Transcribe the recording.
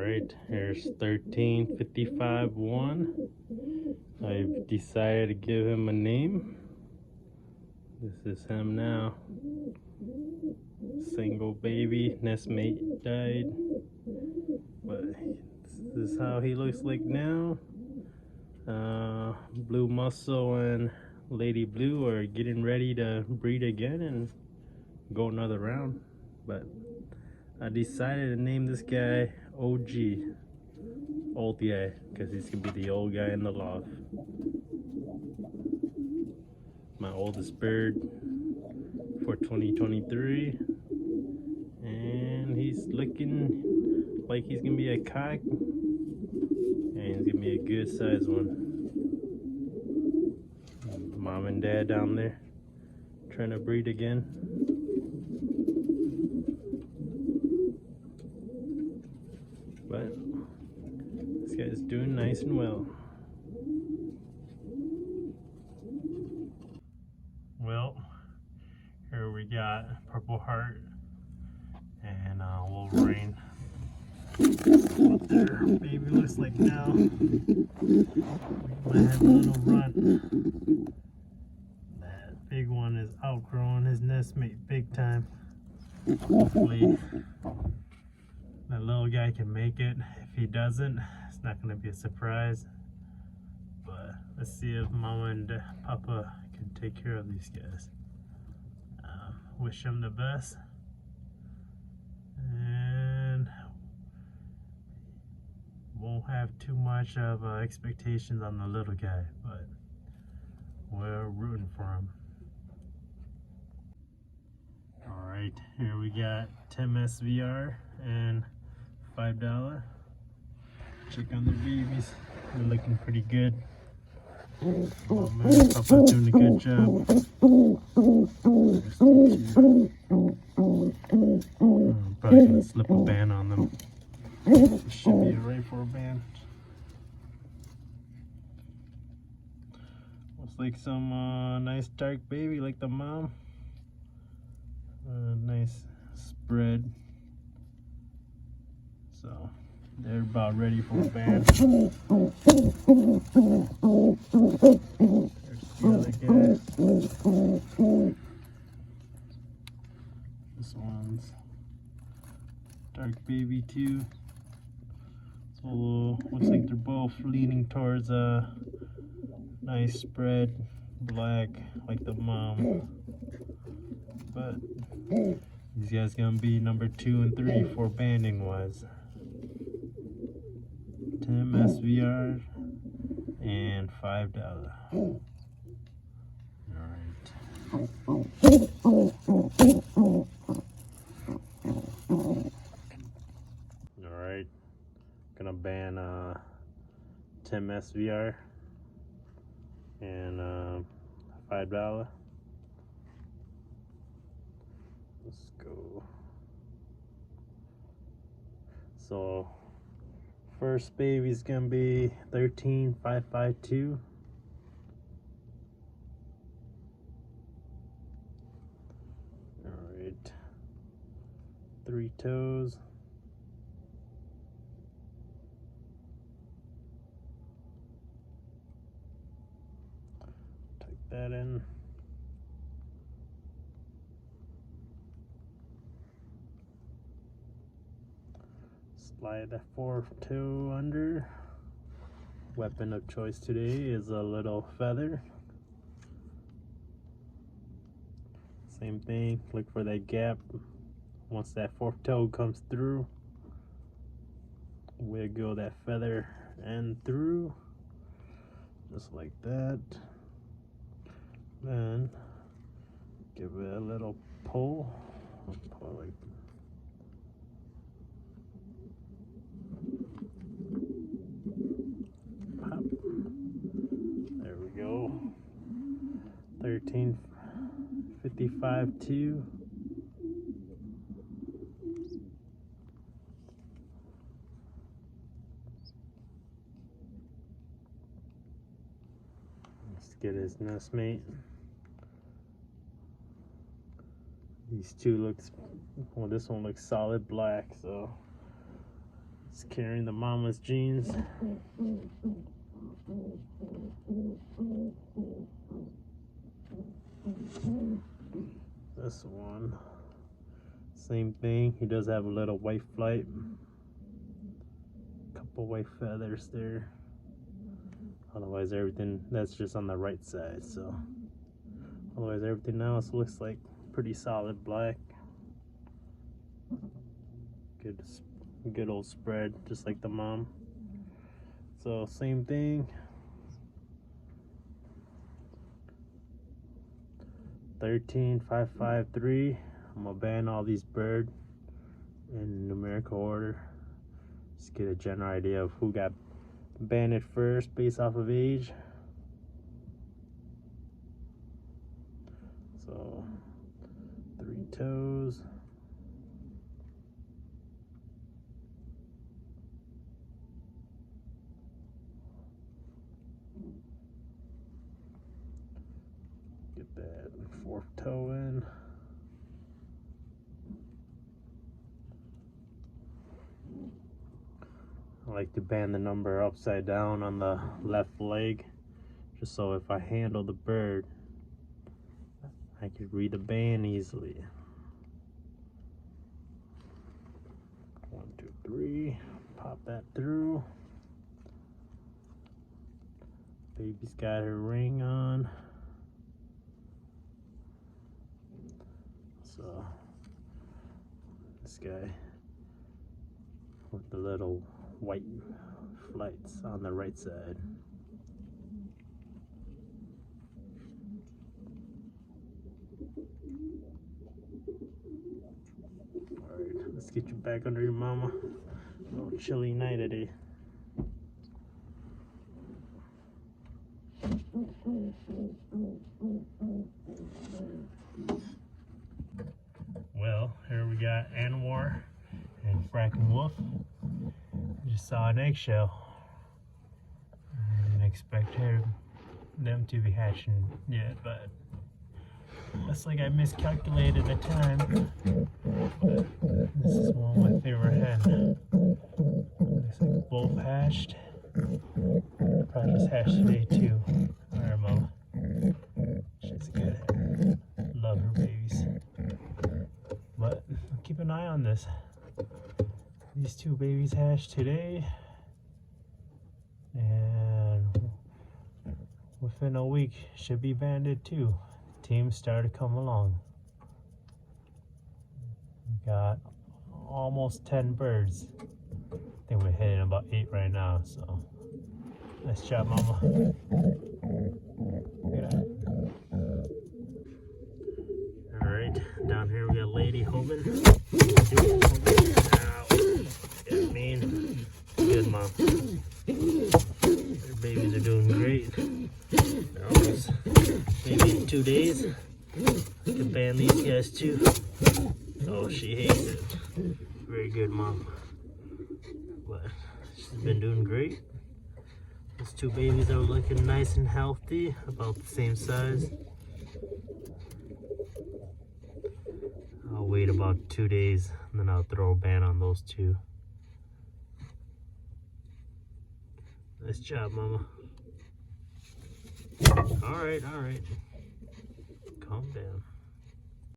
Alright, here's 1355-1. I've decided to give him a name. This is him now. Single baby, nestmate died. But this is how he looks like now. Blue Muscle and Lady Blue are getting ready to breed again and go another round. But I decided to name this guy OG, old guy, because he's gonna be the old guy in the loft. My oldest bird for 2023, and he's looking like he's gonna be a cock, and he's gonna be a good sized one. Mom and dad down there trying to breed again. But this guy's doing nice and well. Well, here we got Purple Heart and Wolverine. What their baby looks like now. We might have a little run. That big one is outgrowing his nestmate big time. Hopefully that little guy can make it. If he doesn't, it's not going to be a surprise. But let's see if Mama and Papa can take care of these guys. Wish them the best. And won't have too much of expectations on the little guy, but we're rooting for him. Alright, here we got Tim SVR and $5. Check on the babies. They're looking pretty good. Oh man, Papa's doing a good job. Probably gonna slip a band on them. Should be ready for a band. Looks like some nice dark baby like the mom. Nice spread. So they're about ready for a band. There's the other guy. This one's dark baby too. So looks like they're both leaning towards a nice spread black like the mom. But these guys gonna be number 2 and 3 for banding wise. Tim SVR and $5. Alright, gonna ban Tim SVR and $5. Let's go. So first baby's gonna be 13552. Alright, 3 toes. Take that in. Slide that 4th toe under. Weapon of choice today is a little feather. Same thing, look for that gap. Once that 4th toe comes through, wiggle that feather and through, just like that. Then give it a little pull. Pull like pop. There we go. 1355-2. Let's get his nestmate. These two looks, well, this one looks solid black, so It's carrying the mama's genes. This one, same thing. He does have a little white flight, couple white feathers there. Otherwise everything, that's just on the right side, so otherwise everything else looks like pretty solid black. Good old spread, just like the mom. So same thing. 13553. I'm gonna ban all these birds in numerical order. Just get a general idea of who got banned first based off of age. So 3 toes. Get that 4th toe in. I like to band the number upside down on the left leg, just so if I handle the bird, I can read the band easily. 1, 2, 3. Pop that through. Baby's got her ring on. So this guy with the little white flights on the right side. Alright, let's get you back under your mama. A little chilly night today. Well, here we got Anwar and Fracking Wolf. Just saw an eggshell. I didn't expect them to be hatching yet, but looks like I miscalculated the time. But this is one of my favorite hen. Looks like both hatched. Probably just hatched today too. Alright, mama. She's good. Love her babies. But keep an eye on this. These 2 babies hatched today, and within a week should be banded too. Teams started to come along. We got almost 10 birds. I think we're hitting about 8 right now, so nice job, mama. Yeah. Alright, down here we got Lady Hoban. Yeah, mean. Good mom. Your babies are doing great. They're almost maybe 2 days. You can ban these guys too. Oh, she hates it. Very good, mom. But she's been doing great. Those 2 babies are looking nice and healthy, about the same size. I'll wait about 2 days and then I'll throw a ban on those 2. Nice job, mama. Alright. Calm down.